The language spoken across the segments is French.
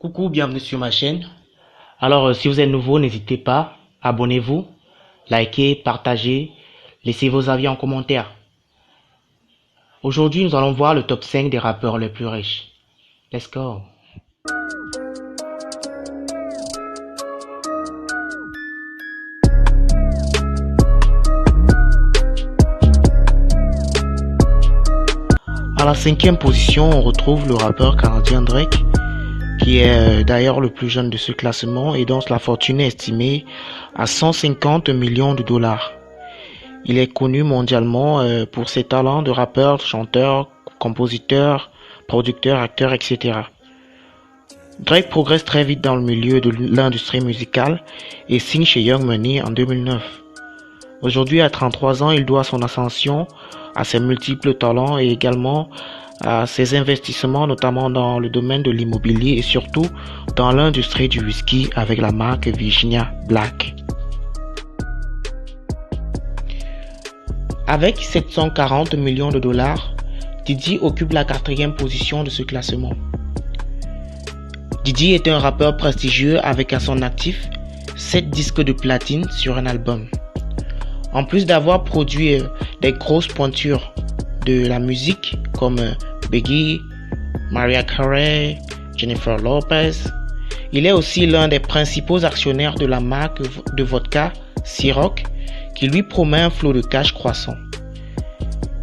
Coucou, bienvenue sur ma chaîne. Alors, si vous êtes nouveau, n'hésitez pas, abonnez-vous, likez, partagez, laissez vos avis en commentaire. Aujourd'hui, nous allons voir le top 5 des rappeurs les plus riches. Let's go. À la 5e position, on retrouve le rappeur canadien Drake, qui est d'ailleurs le plus jeune de ce classement et dont la fortune est estimée à 150 millions de dollars. Il est connu mondialement pour ses talents de rappeur, chanteur, compositeur, producteur, acteur, etc. Drake progresse très vite dans le milieu de l'industrie musicale et signe chez Young Money en 2009. Aujourd'hui, à 33 ans, il doit son ascension à ses multiples talents et également à ses investissements, notamment dans le domaine de l'immobilier et surtout dans l'industrie du whisky avec la marque Virginia Black. Avec 740 millions de dollars, Diddy occupe la 4e position de ce classement. Diddy est un rappeur prestigieux avec à son actif 7 disques de platine sur un album. En plus d'avoir produit des grosses pointures de la musique comme Biggie, Mariah Carey, Jennifer Lopez, il est aussi l'un des principaux actionnaires de la marque de vodka Ciroc qui lui promet un flot de cash croissant.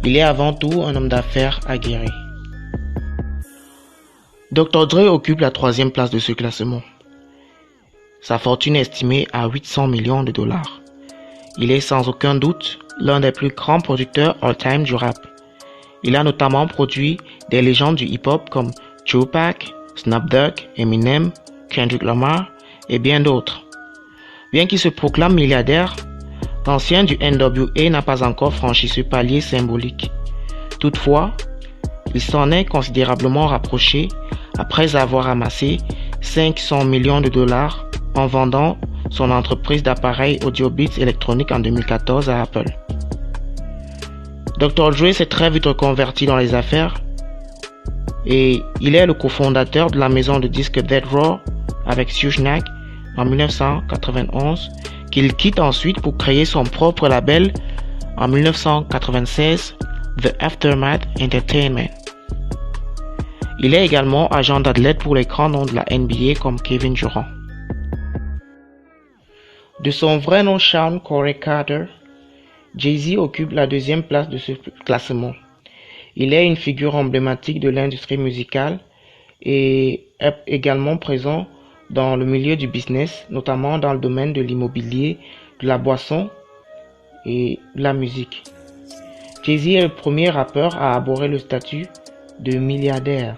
Il est avant tout un homme d'affaires aguerri. Dr. Dre occupe la 3e place de ce classement. Sa fortune est estimée à 800 millions de dollars. Il est sans aucun doute l'un des plus grands producteurs all-time du rap. Il a notamment produit des légendes du hip-hop comme Tupac, Snoop Dogg, Eminem, Kendrick Lamar et bien d'autres. Bien qu'il se proclame milliardaire, l'ancien du NWA n'a pas encore franchi ce palier symbolique. Toutefois, il s'en est considérablement rapproché après avoir amassé 500 millions de dollars en vendant son entreprise d'appareils audio beats électroniques en 2014 à Apple. Dr. Dre s'est très vite reconverti dans les affaires et il est le cofondateur de la maison de disques Death Row avec Suge Knight en 1991 qu'il quitte ensuite pour créer son propre label en 1996, The Aftermath Entertainment. Il est également agent d'athlète pour les grands noms de la NBA comme Kevin Durant. De son vrai nom Sean Corey Carter, Jay-Z occupe la 2e place de ce classement. Il est une figure emblématique de l'industrie musicale et est également présent dans le milieu du business, notamment dans le domaine de l'immobilier, de la boisson et de la musique. Jay-Z est le premier rappeur à aborder le statut de milliardaire.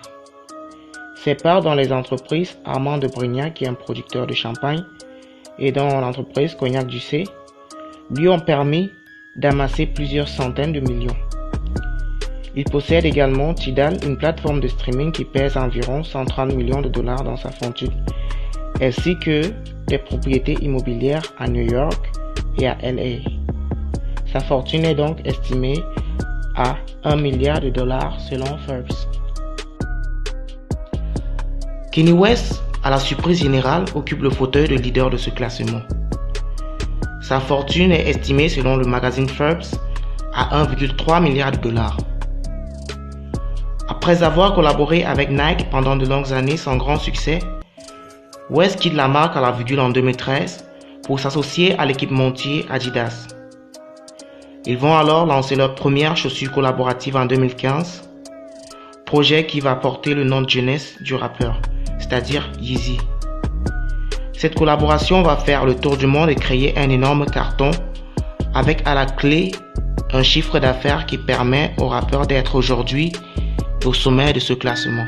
Ses parts dans les entreprises Armand de Brignac, qui est un producteur de champagne, et dans l'entreprise Cognac Ducé, lui ont permis d'amasser plusieurs centaines de millions. Il possède également Tidal, une plateforme de streaming qui pèse environ 130 millions de dollars dans sa fortune, ainsi que des propriétés immobilières à New York et à LA. Sa fortune est donc estimée à 1 milliard de dollars selon Forbes. Kanye West, à la surprise générale, occupe le fauteuil de leader de ce classement. Sa fortune est estimée selon le magazine Forbes à 1,3 milliard de dollars. Après avoir collaboré avec Nike pendant de longues années sans grand succès, West quitte la marque à la virgule en 2013 pour s'associer à l'équipementier Adidas. Ils vont alors lancer leur première chaussure collaborative en 2015, projet qui va porter le nom de jeunesse du rappeur, c'est-à-dire Yeezy. Cette collaboration va faire le tour du monde et créer un énorme carton avec à la clé un chiffre d'affaires qui permet au rappeur d'être aujourd'hui au sommet de ce classement.